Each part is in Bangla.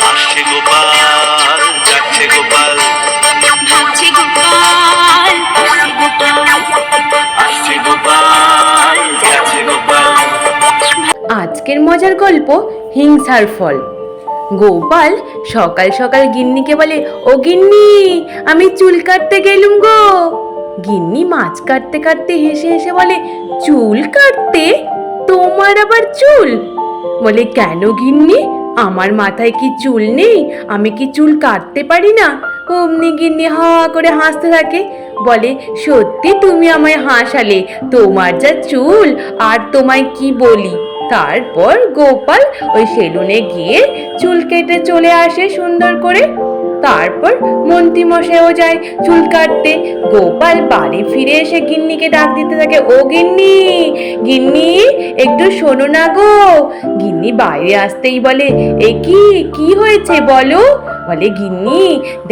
আসছে গোপাল, যাচ্ছে গোপাল, ভাবছে গোপাল, আসছে গোপাল, আসছে গোপাল, যাচ্ছে গোপাল। আজকের মজার গল্প হিংসার ফল। গোপাল সকাল সকাল গিন্নিকে বলে, ও গিন্নি, আমি চুল কাটতে গেলুম গো। গিন্নি মাছ কাটতে কাটতে হেসে হেসে বলে, চুল কাটতে? তোমার আবার চুল? বলে, কেন গিন্নি, আমার মাথায় কি চুল নেই? আমি কি চুল কাটতে পারি না? অমনি গিন্নি হা করে হাসতে থাকে, বলে, সত্যি তুমি আমায় হাসালে, তোমার যা চুল, আর তোমায় কি বলি। তারপর গোপাল ওই সেলুনে গিয়ে চুল কেটে চলে আসে সুন্দর করে। তারপর মন্ত্রী মশাইও যায় চুল কাটতে। গোপাল বাড়ি ফিরে এসে গিন্নিকে ডাক দিতে থাকে, ও গিন্নি, গিন্নি, একটু শোনো না গো। গিন্নি বাইরে আসতেই বলে, এ কি, কি হয়েছে বলো? বলে, গিন্নি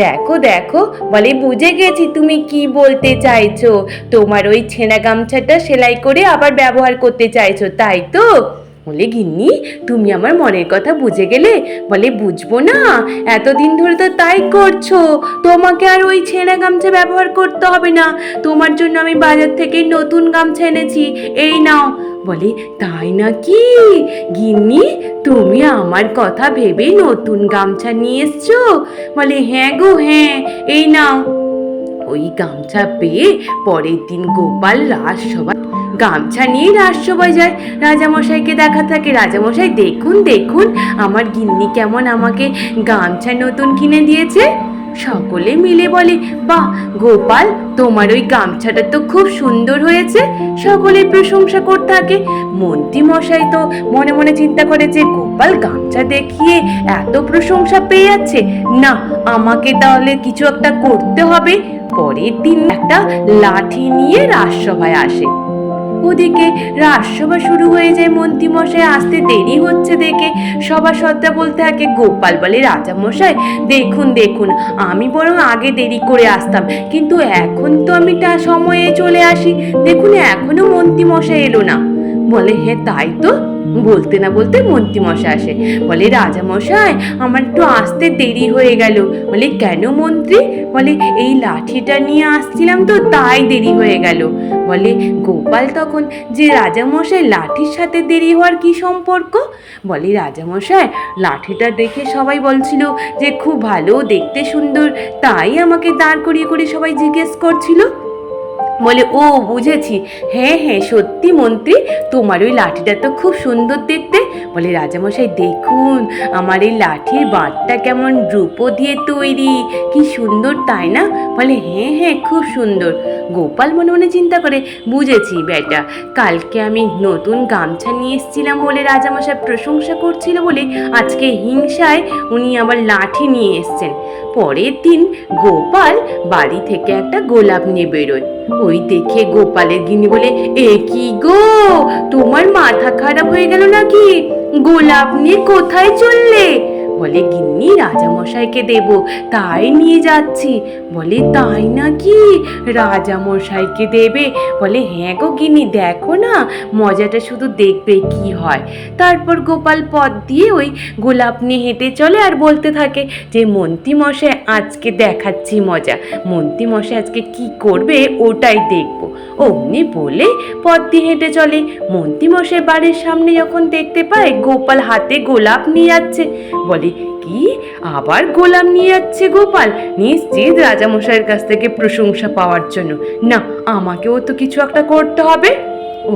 দেখো দেখো, বলে, বুঝে গেছি তুমি কি বলতে চাইছো। তোমার ওই ছেঁড়া গামছাটা সেলাই করে আবার ব্যবহার করতে চাইছো, তাই তো? বলে, গিন্নি তুমি আমার মনের কথা বুঝে গেলে। বলে, বুঝবো না, এতদিন ধরে তো তাই করছো। তোমাকে আর ওই ছেঁড়া গামছা ব্যবহার করতে হবে না, তোমার জন্য আমি বাজার থেকে নতুন গামছা এনেছি, এই নাও। বলে, তাই নাকি গিন্নি, তুমি আমার কথা ভেবে নতুন গামছা নিয়ে এসছো? বলে, হ্যাঁ গো হ্যাঁ, এই নাও। ওই গামছা পেয়ে পরের দিন গোপাল রাজসভায় গামছা নিয়ে রাজসভায় যায়, রাজামশাইকে দেখা থাকে। রাজামশাই, দেখুন দেখুন, আমার গিন্নি কেমন আমাকে গামছা নতুন কিনে দিয়েছে। সকলে মিলে বলে, বাহ গোপাল, তোমার ওই গামছাটা তো খুব সুন্দর হয়েছে। সকলে প্রশংসা করতে থাকে। মন্ত্রী মশাই তো মনে মনে চিন্তা করে যে গোপাল গামছা দেখিয়ে এত প্রশংসা পেয়ে যাচ্ছে, না, আমাকে তাহলে কিছু একটা করতে হবে। পরের দিন একটা লাঠি নিয়ে রাজসভায় আসে। ওদিকে রাজসভা শুরু হয়ে যায়। মন্ত্রী মশাই আসতে দেরি হচ্ছে দেখে সভাসদরা বলতে থাকে। গোপাল বলে, রাজা মশাই, দেখুন দেখুন, আমি বরং আগে দেরি করে আসতাম, কিন্তু এখন তো আমি সময়ে চলে আসি, দেখুন এখনো মন্ত্রী মশাই এলো না। বলে, হ্যাঁ তাই তো। বলতে না বলতে মন্ত্রী মশাই আসে। বলে, রাজা মশাই, আমার একটু আসতে দেরি হয়ে গেল। বলে, কেন মন্ত্রী? বলে, এই লাঠিটা নিয়ে আসছিলাম তো, তাই দেরি হয়ে গেল। বলে গোপাল তখন, যে রাজামশাই, লাঠির সাথে দেরি হওয়ার কি সম্পর্ক? বলে, রাজামশাই, লাঠিটা দেখে সবাই বলছিল যে খুব ভালো, দেখতে সুন্দর, তাই আমাকে দাঁড় করিয়ে করে সবাই জিজ্ঞেস করছিল। বলে, ও বুঝেছি, হ্যাঁ হ্যাঁ সত্যি মন্ত্রী, তোমার ওই লাঠিটা তো খুব সুন্দর দেখতে। বলে, রাজামশাই দেখুন, আমার এই লাঠির বাঁটটা কেমন রূপো দিয়ে তৈরি, কি সুন্দর তাই না? বলে, হ্যাঁ হ্যাঁ খুব সুন্দর। গোপাল মনে মনে চিন্তা করে, বুঝেছি বেটা, কালকে আমি নতুন গামছা নিয়ে এসেছিলাম বলে রাজামশাই প্রশংসা করছিল বলে আজকে হিংসায় উনি আবার লাঠি নিয়ে এসছেন। পরের দিন গোপাল বাড়ি থেকে একটা গোলাপ নিয়ে বেরোয়। ওই দেখে গোপালের গিন্নি বলে, এ কি গো, তোমার মাথা খারাপ হয়ে গেল নাকি? গোলাপ নিয়ে কোথায় চললে? বলে, গিন্নি রাজামশাইকে দেব, তাই নিয়ে যাচ্ছি। বলে, তাই নাকি, রাজামশাইকে দেবে? বলে, হ্যাঁ গো গিন্নি, দেখো না, মজাটা শুধু দেখবে কি হয়। তারপর গোপাল পথ দিয়ে ওই গোলাপ নিয়ে হেঁটে চলে আর বলতে থাকে যে, মন্ত্রী মশাই আজকে দেখাচ্ছি মজা, মন্ত্রী মশাই আজকে কি করবে ওটাই দেখবো। অমনি বলে পথ দিয়ে হেঁটে চলে। মন্ত্রী মশাই বাড়ির সামনে যখন দেখতে পায় গোপাল হাতে গোলাপ নিয়ে যাচ্ছে, বলে, কি, আবার গোলাপ নিয়ে যাচ্ছে গোপাল? নিশ্চিত রাজামশাইয়ের কাছ থেকে প্রশংসা পাওয়ার জন্য। না, আমাকেও তো কিছু একটা করতে হবে।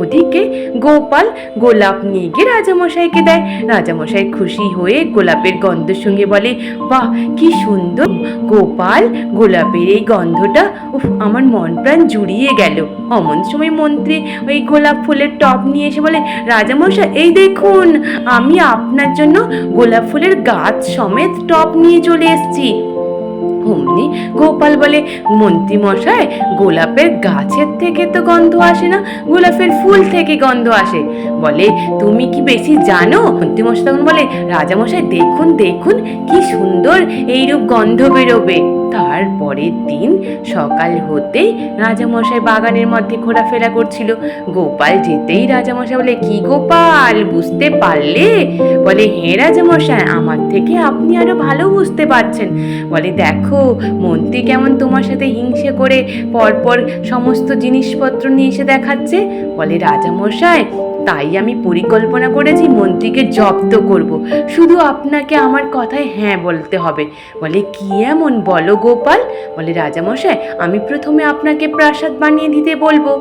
ওদিকে গোপাল গোলাপ নিয়ে গিয়ে রাজামশাইকে দেয়। রাজামশাই খুশি হয়ে গোলাপের গন্ধের সঙ্গে বলে, বাহ কি সুন্দর গোপাল, গোলাপের এই গন্ধটা, উফ, আমার মন প্রাণ জুড়িয়ে গেল। অমন সময় মন্ত্রী ওই গোলাপ ফুলের টব নিয়ে এসে বলে, রাজামশাই এই দেখুন, আমি আপনার জন্য গোলাপ ফুলের গাছ সমেত টব নিয়ে চলে এসেছি। অমনি গোপাল বলে, মন্ত্রী মশাই, গোলাপের গাছের থেকে তো গন্ধ আসে না, গোলাপের ফুল থেকে গন্ধ আসে। বলে, তুমি কি বেশি জানো? মন্ত্রী মশাই তখন বলে, রাজামশাই দেখুন দেখুন, কি সুন্দর এইরূপ গন্ধ বেরোবে। তারপরের দিন সকাল হতেই রাজামশাই বাগানের মধ্যে ঘোরাফেরা করছিল। গোপাল যেতেই রাজামশাই বলে, কি গোপাল, বুঝতে পারলে? বলে, হ্যাঁ রাজামশাই, আমার থেকে আপনি আরো ভালো বুঝতে পারছেন। বলে, দেখো মন্ত্রী কেমন তোমার সাথে হিংসে করে পরপর সমস্ত জিনিসপত্র নিয়ে এসে দেখাচ্ছে। বলে, রাজামশাই, তাই আমি পরিকল্পনা করেছি মন্ত্রীকে জব্দ করব, শুধু আপনাকে আমার কথায় হ্যাঁ বলতে হবে। বলে, কি এমন বলো গোপাল? বলে, রাজামশাই, আমি প্রথমে আপনাকে প্রাসাদ বানিয়ে দিতে বলবো,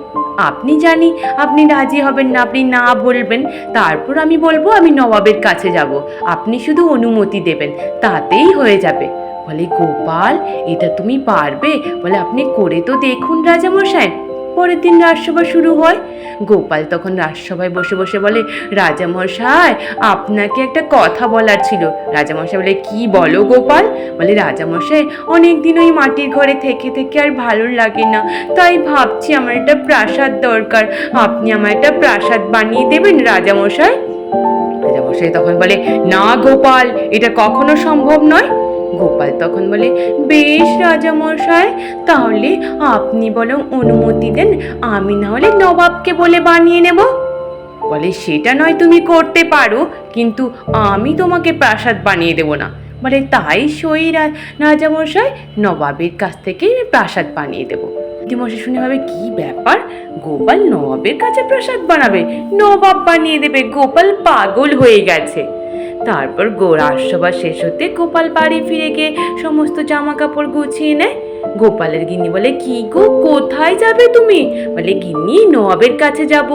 আপনি জানি আপনি রাজি হবেন না, আপনি না বলবেন, তারপর আমি বলবো আমি নবাবের কাছে যাব, আপনি শুধু অনুমতি দেবেন, তাতেই হয়ে যাবে। বলে, গোপাল, এটা তুমি পারবে? বলে, আপনি করে তো দেখুন রাজামশাই। পরের দিন রাজসভা শুরু হয়। গোপাল তখন রাজসভায় বসে বসে বলে, রাজামশাই, আপনাকে একটা কথা বলার ছিল। রাজামশাই বলে, কি বলো গোপাল? বলে, রাজামশাই, অনেক দিন ওই মাটির ঘরে থেকে থেকে আর ভালো লাগে না, তাই ভাবছি আমার একটা প্রাসাদ দরকার, আপনি আমার একটা প্রাসাদ বানিয়ে দেবেন রাজামশাই। রাজামশাই তখন বলে, না গোপাল, এটা কখনো সম্ভব নয়। গোপাল তখন বলে, বেশ রাজামশাই, তাহলে আপনি বরং অনুমতি দেন, আমি না হলে নবাবকে বলে বানিয়ে নেব। বলে, সেটা নয় তুমি করতে পারো, কিন্তু আমি তোমাকে প্রাসাদ বানিয়ে দেব না। বলে, তাই সই রাজামশাই, নবাবের কাছ থেকে প্রাসাদ বানিয়ে দেবো। মশাই শুনে ভাবে, কি ব্যাপার, গোপাল নবাবের কাছে প্রাসাদ বানাবে, নবাব বানিয়ে দেবে, গোপাল পাগল হয়ে গেছে। তারপর রাজসভা শেষ হতে গোপাল বাড়ি ফিরে গিয়ে সমস্ত জামা কাপড় গুছিয়ে নেয়। গোপালের গিন্নি বলে, কি গো, কোথায় যাবে তুমি? বলে, গিন্নি, নবাবের কাছে যাব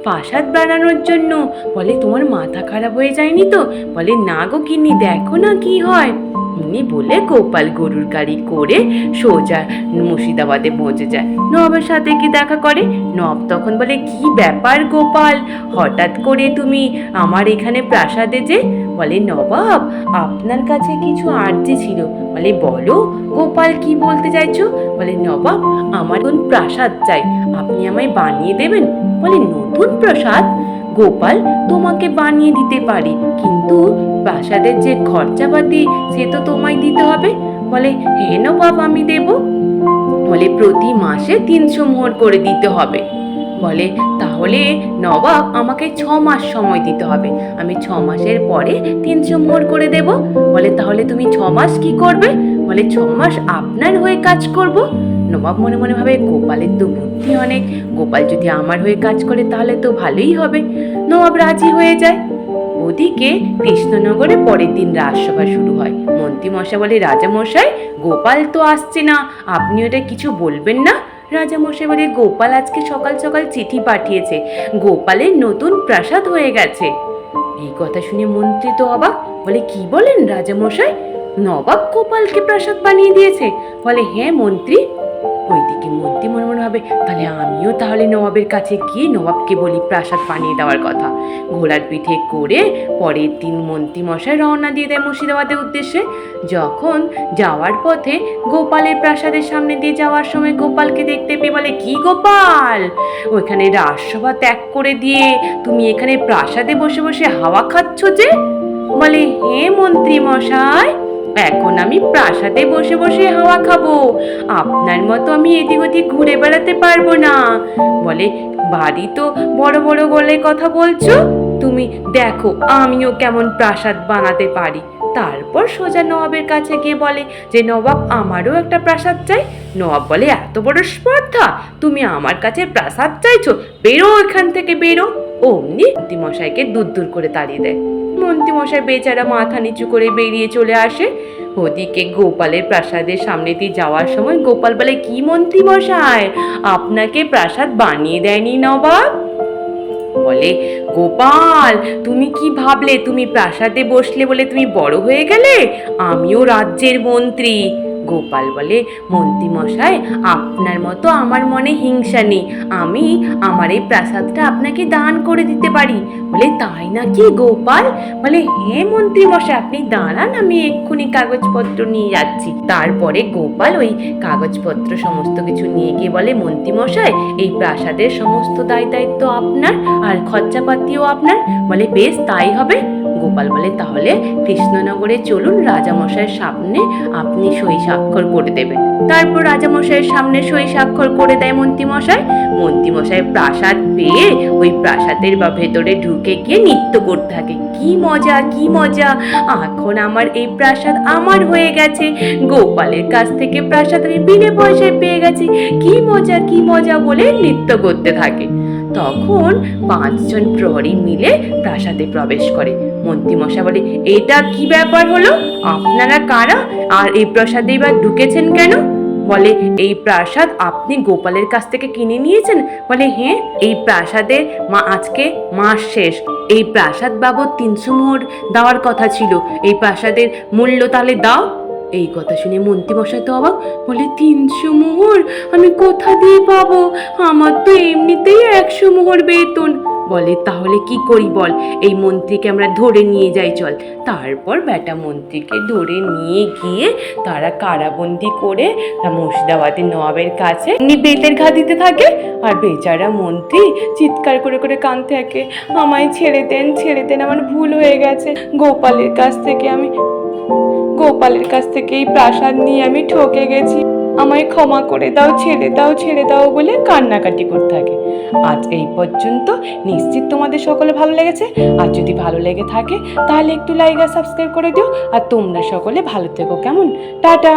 প্রাসাদ বানানোর জন্য। বলে, তোমার মাথা খারাপ হয়ে যায়নি তো? বলে, না গো গিন্নি, দেখো না কি হয়। এমনি বলে গোপাল গরুর গাড়ি করে সোজা মুর্শিদাবাদে পৌঁছে যায়, নবাবের সাথে কি দেখা করে। নবাব তখন বলে, কি ব্যাপার গোপাল, হঠাৎ করে তুমি আমার এখানে প্রাসাদে যে? বলে, নবাব, আপনার কাছে কিছু আর্জি ছিল। বলে, বলো গোপাল, কি বলতে চাইছো? বলে, নবাব, আমার নতুন প্রাসাদ চাই, আপনি আমায় বানিয়ে দেবেন। বলে, নতুন প্রাসাদ? গোপাল, তোমাকে বানিয়ে দিতে পারি, কিন্তু প্রাসাদের যে খরচাপাতি সে তো তোমায় দিতে হবে। বলে, হ্যাঁ নবাব, আমি দেব। বলে, প্রতি মাসে 300 মোহর করে দিতে হবে। বলে, তাহলে নবাব আমাকে 6 মাস সময় দিতে হবে, আমি 6 মাসের পরে 300 মোহর করে দেব। বলে, তাহলে তুমি 6 মাস কি করবে? বলে, 6 মাস আপনার হয়ে কাজ করব। নবাব মনে মনে ভাবে, গোপালের তো বুদ্ধি অনেক, গোপাল যদি আমার হয়ে কাজ করে তাহলে তো ভালোই হবে। নবাব রাজি হয়ে যায়। ওদিকে কৃষ্ণনগরে পরের দিন রাজসভা শুরু হয়। মন্ত্রী মশাই বলে, রাজামশাই, গোপাল তো আসছে না, আপনি ওটা কিছু বলবেন না? রাজামশাই বলে, গোপাল আজকে সকাল সকাল চিঠি পাঠিয়েছে, গোপালের নতুন প্রাসাদ হয়ে গেছে। এই কথা শুনে মন্ত্রী তো অবাক। বলে, কি বলেন রাজামশাই, নবাব গোপালকে প্রাসাদ বানিয়ে দিয়েছে? বলে, হ্যাঁ মন্ত্রী। ওইদিকে মন্ত্রী মনে মনে ভাবে, তাহলে আমিও তাহলে নবাবের কাছে গিয়ে নবাবকে বলি প্রাসাদ বানিয়ে দেওয়ার কথা। ঘোড়ার পিঠে করে পরের দিন মন্ত্রী মশাই রওনা দিয়ে দেয় মুর্শিদাবাদের উদ্দেশ্যে। যখন যাওয়ার পথে গোপালের প্রাসাদের সামনে দিয়ে যাওয়ার সময় গোপালকে দেখতে পেয়ে বলে, কি গোপাল, ওইখানে রাজসভা ত্যাগ করে দিয়ে তুমি এখানে প্রাসাদে বসে বসে হাওয়া খাচ্ছ যে? বলে, হ্যাঁ মন্ত্রী মশাই, এখন আমি প্রাসাদে বসে বসে হাওয়া খাবো, আপনার মতো আমি এদিক ওদিক ঘুরে বেড়াতে পারবো না। বলে, বাড়ি তো বড় বড় গলায় কথা বলছো, তুমি দেখো আমিও কেমন প্রাসাদ বানাতে পারি। তারপর সোজা নবাবের কাছে গিয়ে বলে যে, নবাব, আমারও একটা প্রাসাদ চাই। নবাব বলে, এত বড় স্পর্ধা, তুমি আমার কাছে প্রাসাদ চাইছো, বেরো এখান থেকে, বেরো। অমনি মন্ত্রীমশাইকে দূর দূর করে তাড়িয়ে দেয়। মন্ত্রীমশাই বেচারা মাথা নিচু করে বেরিয়ে চলে আসে। ওদিকে গোপালের প্রাসাদের সামনে দিয়ে যাওয়ার সময় গোপাল বলে, কি মন্ত্রীমশাই, আপনাকে প্রাসাদ বানিয়ে দেয়নি নবাব? বলে, গোপাল, তুমি কি ভাবলে তুমি প্রাসাদে বসলে বলে তুমি বড় হয়ে গেলে? আমিও রাজ্যের মন্ত্রী। গোপাল বলে, মন্ত্রী মশাই, আপনার মতো আমার মনে হিংসা নেই, আমি আমার এই প্রাসাদটা আপনাকে দান করে দিতে পারি। বলে, তাই নাকি গোপাল? বলে, হ্যাঁ মন্ত্রী মশাই, আপনি দাঁড়ান, আমি এক্ষুনি কাগজপত্র নিয়ে যাচ্ছি। তারপরে গোপাল ওই কাগজপত্র সমস্ত কিছু নিয়ে গিয়ে বলে, মন্ত্রী মশাই, এই প্রাসাদের সমস্ত দায় দায়িত্ব আপনার, আর খরচাপাতিও আপনার। বলে, বেশ তাই হবে। গোপাল বলে তাহলে কৃষ্ণনগরে চলুন, রাজামশাইয়ের সামনে আপনি সই স্বাক্ষর করে দেবেন। তারপর রাজামশাইয়ের সামনে সই স্বাক্ষর করে দেয় মন্ত্রীমশাই। মন্ত্রীমশাই প্রাসাদ পেয়ে ওই প্রাসাদের বা ভেতরে ঢুকে গিয়ে নৃত্য করতে থাকে। কি মজা, কি মজা, এখন আমার এই প্রাসাদ আমার হয়ে গেছে, গোপালের কাছ থেকে প্রাসাদ আমি বিনে পয়সায় পেয়ে গেছি, কি মজা, কি মজা বলে নৃত্য করতে থাকে। তখন 5 জন প্রহরী মিলে প্রাসাদে প্রবেশ করে। মন্ত্রীমশাই বলে, এটা কি ব্যাপার হলো, আপনারা কারা, আর এই প্রাসাদে এবার ঢুকেছেন কেন? বলে, এই প্রাসাদ আপনি গোপালের কাছ থেকে কিনে নিয়েছেন? বলে, হ্যাঁ, এই প্রাসাদে আজকে মাস শেষ, এই প্রাসাদ বাবদ 300 মোহর দেওয়ার কথা ছিল, এই প্রাসাদের মূল্য তাহলে দাও। এই কথা শুনে মন্ত্রীমশাই তো অবাক, বলে 300 মোহর আমি কোথা দিয়ে পাবো, আমার তো এমনিতেই 100 মোহর বেতন। বলে, তাহলে কি করি বল, এই মন্ত্রীকে আমরা ধরে নিয়ে যাই চল। তারপর বেটা মন্ত্রীকে ধরে নিয়ে গিয়ে তারা কারাবন্দি করে মুর্শিদাবাদের নবাবের কাছে বেতের ঘা দিতে থাকে। আর বেচারা মন্ত্রী চিৎকার করে করে কাঁদতে থাকে, আমায় ছেড়ে দেন, ছেড়ে দেন, আমার ভুল হয়ে গেছে, গোপালের কাছ থেকে এই প্রাসাদ নিয়ে আমি ঠকে গেছি, আমায় ক্ষমা করে দাও, ছেড়ে দাও, ছেড়ে দাও বলে কান্নাকাটি করতে থাকে। আজ এই পর্যন্ত, নিশ্চিত তোমাদের সকলে ভালো লেগেছে। আর যদি ভালো লেগে থাকে তাহলে একটু লাইক আর সাবস্ক্রাইব করে দিও। আর তোমরা সকলে ভালো থেকো, কেমন? টাটা।